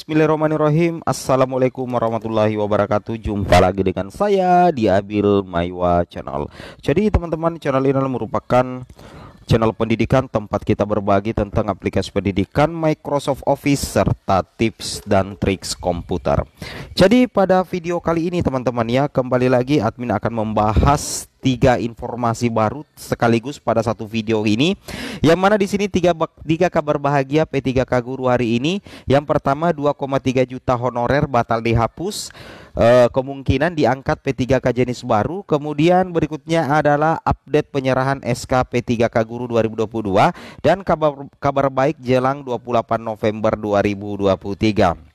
Bismillahirrahmanirrahim. Assalamualaikum warahmatullahi wabarakatuh. Jumpa lagi dengan saya di Abil Maiwa Channel. Jadi teman-teman, channel ini merupakan channel pendidikan tempat kita berbagi tentang aplikasi pendidikan Microsoft Office serta tips dan triks komputer. Jadi pada video kali ini teman-teman ya, kembali lagi admin akan membahas 3 informasi baru sekaligus pada satu video ini, yang mana di sini tiga kabar bahagia P3K guru hari ini. Yang pertama, 2,3 juta honorer batal dihapus, kemungkinan diangkat P3K jenis baru. Kemudian berikutnya adalah update penyerahan SK P3K guru 2022 dan kabar baik jelang 28 November 2023.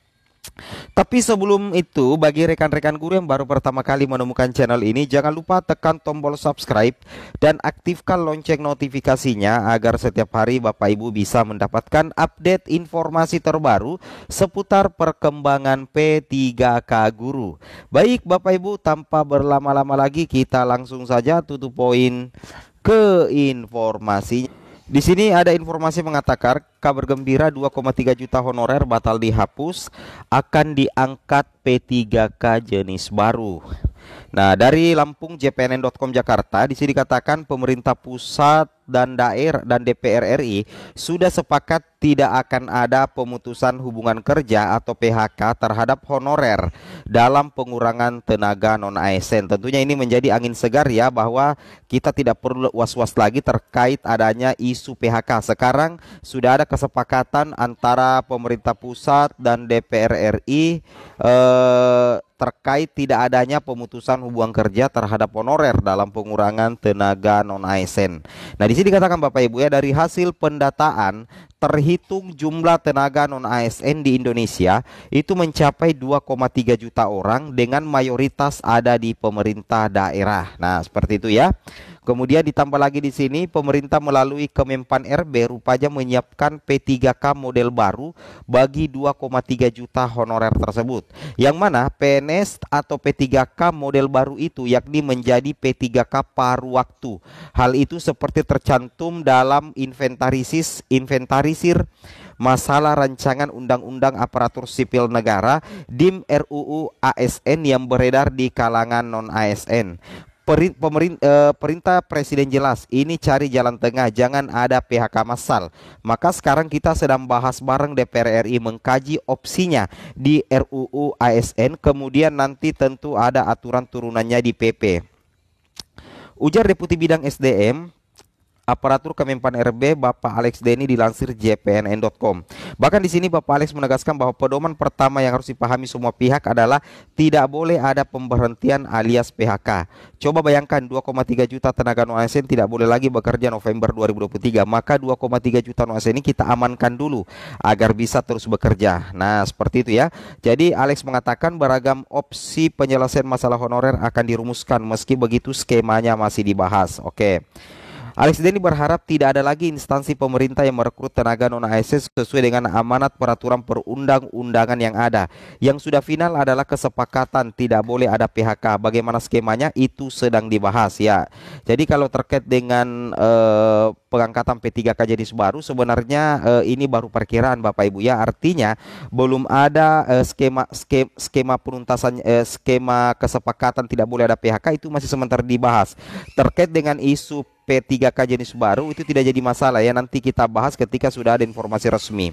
Tapi sebelum itu, bagi rekan-rekan guru yang baru pertama kali menemukan channel ini, jangan lupa tekan tombol subscribe dan aktifkan lonceng notifikasinya agar setiap hari Bapak Ibu bisa mendapatkan update informasi terbaru seputar perkembangan P3K guru. Baik Bapak Ibu, tanpa berlama-lama lagi kita langsung saja tutup poin ke informasinya. Di sini ada informasi mengatakan kabar gembira, 2,3 juta honorer batal dihapus, akan diangkat P3K jenis baru. Nah, dari Lampung jpnn.com Jakarta, di sini dikatakan pemerintah pusat dan daerah dan DPR RI sudah sepakat tidak akan ada pemutusan hubungan kerja atau PHK terhadap honorer dalam pengurangan tenaga non-ASN. Tentunya ini menjadi angin segar ya, bahwa kita tidak perlu was-was lagi terkait adanya isu PHK. Sekarang sudah ada kesepakatan antara pemerintah pusat dan DPR RI terkait tidak adanya pemutusan hubungan kerja terhadap honorer dalam pengurangan tenaga non-ASN. Nah, di sini dikatakan Bapak Ibu ya, dari hasil pendataan terhitung jumlah tenaga non-ASN di Indonesia itu mencapai 2,3 juta orang dengan mayoritas ada di pemerintah daerah. Nah, seperti itu ya. Kemudian ditambah lagi di sini pemerintah melalui Kemenpan RB rupanya menyiapkan P3K model baru bagi 2,3 juta honorer tersebut. Yang mana PNS atau P3K model baru itu yakni menjadi P3K paruh waktu. Hal itu seperti tercantum dalam inventarisir masalah rancangan Undang-Undang Aparatur Sipil Negara DIM RUU ASN yang beredar di kalangan non-ASN. Perintah Presiden jelas, ini cari jalan tengah, jangan ada PHK massal. Maka sekarang kita sedang bahas bareng DPR RI mengkaji opsinya di RUU ASN, kemudian nanti tentu ada aturan turunannya di PP. Ujar Deputi Bidang SDM Aparatur Kemenpan RB Bapak Alex Denny dilansir jpnn.com. Bahkan di sini Bapak Alex menegaskan bahwa pedoman pertama yang harus dipahami semua pihak adalah tidak boleh ada pemberhentian alias PHK. Coba bayangkan 2,3 juta tenaga non-ASN tidak boleh lagi bekerja November 2023. Maka 2,3 juta non-ASN ini kita amankan dulu agar bisa terus bekerja. Nah, seperti itu ya. Jadi Alex mengatakan beragam opsi penyelesaian masalah honorer akan dirumuskan, meski begitu skemanya masih dibahas. Oke. Alex Denny berharap tidak ada lagi instansi pemerintah yang merekrut tenaga non-ASN sesuai dengan amanat peraturan perundang-undangan yang ada. Yang sudah final adalah kesepakatan tidak boleh ada PHK. Bagaimana skemanya itu sedang dibahas ya. Jadi kalau terkait dengan pengangkatan P3K jenis baru, sebenarnya ini baru perkiraan Bapak Ibu ya. Artinya belum ada skema penuntasan, skema kesepakatan tidak boleh ada PHK, itu masih sementara dibahas. Terkait dengan isu P3K jenis baru itu tidak jadi masalah ya, nanti kita bahas ketika sudah ada informasi resmi.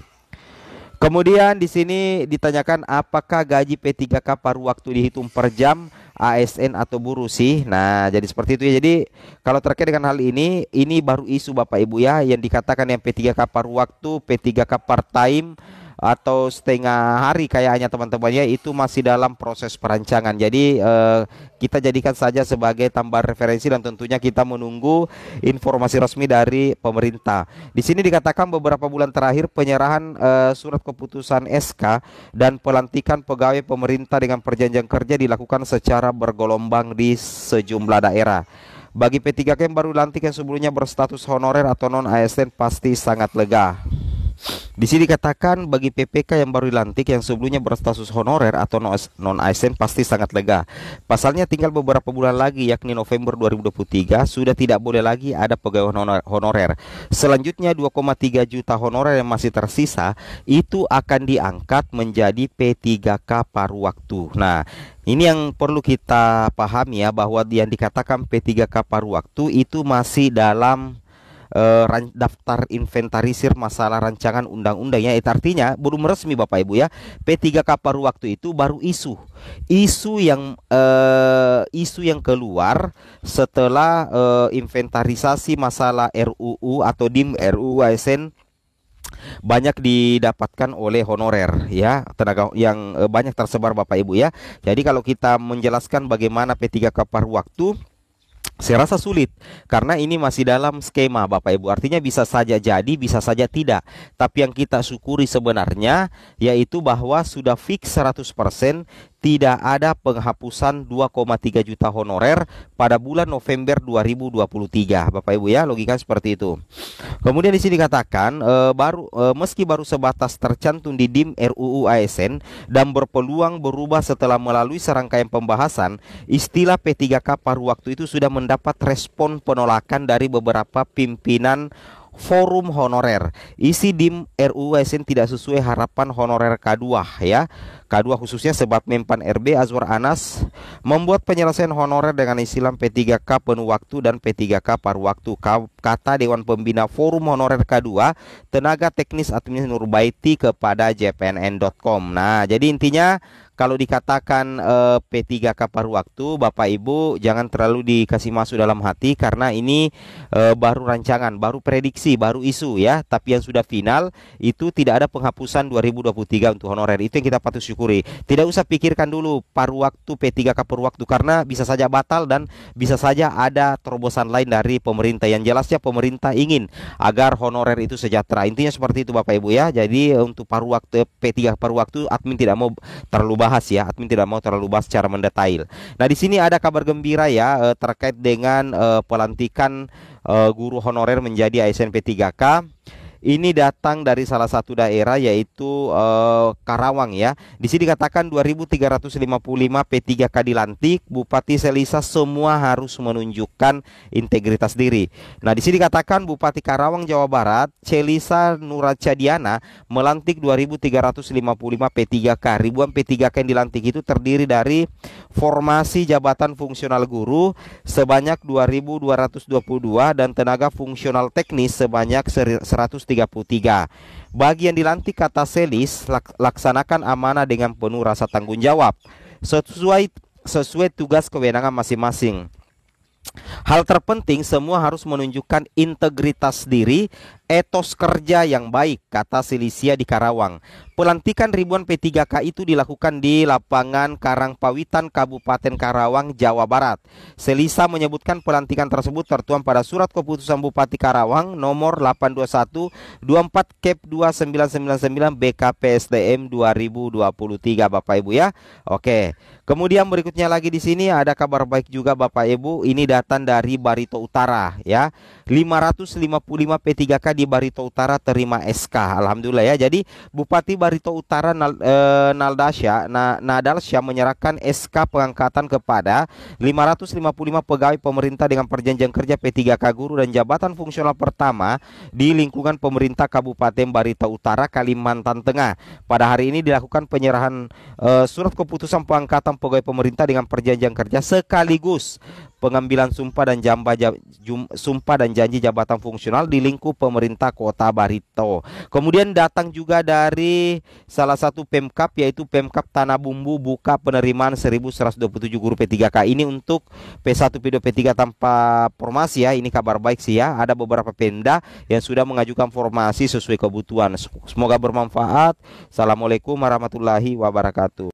Kemudian di sini ditanyakan apakah gaji P3K paruh waktu dihitung per jam ASN atau buruh sih. Nah, jadi seperti itu ya. Jadi kalau terkait dengan hal ini baru isu Bapak Ibu ya, yang dikatakan yang P3K paruh waktu, P3K part time atau setengah hari kayaknya teman-teman ya, itu masih dalam proses perancangan. Jadi kita jadikan saja sebagai tambahan referensi dan tentunya kita menunggu informasi resmi dari pemerintah. Di sini dikatakan beberapa bulan terakhir penyerahan surat keputusan SK dan pelantikan pegawai pemerintah dengan perjanjian kerja dilakukan secara bergelombang di sejumlah daerah. Bagi P3K yang baru dilantik yang sebelumnya berstatus honorer atau non-ASN pasti sangat lega. Di sini dikatakan bagi PPK yang baru dilantik yang sebelumnya berstatus honorer atau non-ASN pasti sangat lega. Pasalnya tinggal beberapa bulan lagi yakni November 2023 sudah tidak boleh lagi ada pegawai honorer. Selanjutnya 2,3 juta honorer yang masih tersisa itu akan diangkat menjadi P3K paruh waktu. Nah, ini yang perlu kita pahami ya, bahwa yang dikatakan P3K paruh waktu itu masih dalam daftar inventarisir masalah rancangan undang-undangnya. Itu artinya belum resmi Bapak Ibu ya. P3K paruh waktu itu baru isu yang keluar setelah inventarisasi masalah RUU atau DIM RUU ASN banyak didapatkan oleh honorer ya, tenaga yang banyak tersebar Bapak Ibu ya. Jadi kalau kita menjelaskan bagaimana P3K paruh waktu, saya rasa sulit karena ini masih dalam skema Bapak Ibu. Artinya bisa saja jadi, bisa saja tidak. Tapi yang kita syukuri sebenarnya yaitu bahwa sudah fix 100% tidak ada penghapusan 2,3 juta honorer pada bulan November 2023 Bapak Ibu ya, logika seperti itu. Kemudian di sini dikatakan meski baru sebatas tercantum di DIM RUU ASN dan berpeluang berubah setelah melalui serangkaian pembahasan, istilah P3K paruh waktu itu sudah mendapat respon penolakan dari beberapa pimpinan forum honorer. Isi DIM RUU ASN tidak sesuai harapan honorer K2 ya. K2 khususnya sebab Menpan RB Azwar Anas membuat penyelesaian honorer dengan istilah P3K penuh waktu dan P3K paruh waktu. Kata Dewan Pembina Forum Honorer K2 tenaga teknis admin Nurbaiti kepada jpnn.com. Nah, jadi intinya kalau dikatakan P3K paruh waktu, Bapak Ibu jangan terlalu dikasih masuk dalam hati karena ini baru rancangan, baru prediksi, baru isu ya. Tapi yang sudah final itu tidak ada penghapusan 2023 untuk honorer. Itu yang kita patut syukuri. Tidak usah pikirkan dulu paruh waktu P3K paruh waktu karena bisa saja batal dan bisa saja ada terobosan lain dari pemerintah. Yang jelasnya pemerintah ingin agar honorer itu sejahtera. Intinya seperti itu Bapak Ibu ya. Jadi untuk paruh waktu P3K paruh waktu admin tidak mau terlalu bahas ya, admin tidak mau terlalu bahas secara mendetail. Nah, di sini ada kabar gembira ya terkait dengan pelantikan guru honorer menjadi ASN P3K. Ini datang dari salah satu daerah yaitu Karawang ya. Di sini dikatakan 2.355 P3K dilantik, Bupati Selisa semua harus menunjukkan integritas diri. Nah, di sini dikatakan Bupati Karawang Jawa Barat, Celisa Nuracadiana melantik 2.355 P3K. Ribuan P3K yang dilantik itu terdiri dari formasi jabatan fungsional guru sebanyak 2.222 dan tenaga fungsional teknis sebanyak 133. Bagi yang dilantik kata Selis, laksanakan amanah dengan penuh rasa tanggung jawab sesuai tugas kewenangan masing-masing. Hal terpenting semua harus menunjukkan integritas diri, etos kerja yang baik, kata Silisia di Karawang. Pelantikan ribuan P3K itu dilakukan di lapangan Karangpawitan, Kabupaten Karawang, Jawa Barat. Selisa menyebutkan pelantikan tersebut tertuang pada surat keputusan Bupati Karawang nomor 821 24 Kep 2999 BKPSDM 2023 Bapak Ibu ya. Oke. Kemudian berikutnya lagi di sini ada kabar baik juga Bapak Ibu. Ini datang dari Barito Utara ya. 555 P3K di Barito Utara terima SK. Alhamdulillah ya. Jadi Bupati Barito Utara Nadalsya menyerahkan SK pengangkatan kepada 555 pegawai pemerintah dengan perjanjian kerja P3K guru dan jabatan fungsional pertama di lingkungan pemerintah Kabupaten Barito Utara, Kalimantan Tengah. Pada hari ini dilakukan penyerahan surat keputusan pengangkatan pegawai pemerintah dengan perjanjian kerja sekaligus pengambilan sumpah dan janji jabatan fungsional di lingkup pemerintah Kota Barito. Kemudian datang juga dari salah satu Pemkap yaitu Pemkap Tanah Bumbu buka penerimaan 1.127 guru P3K. Ini untuk P1 P2 P3 tanpa formasi ya. Ini kabar baik sih ya. Ada beberapa Pemda yang sudah mengajukan formasi sesuai kebutuhan. Semoga bermanfaat. Assalamualaikum warahmatullahi wabarakatuh.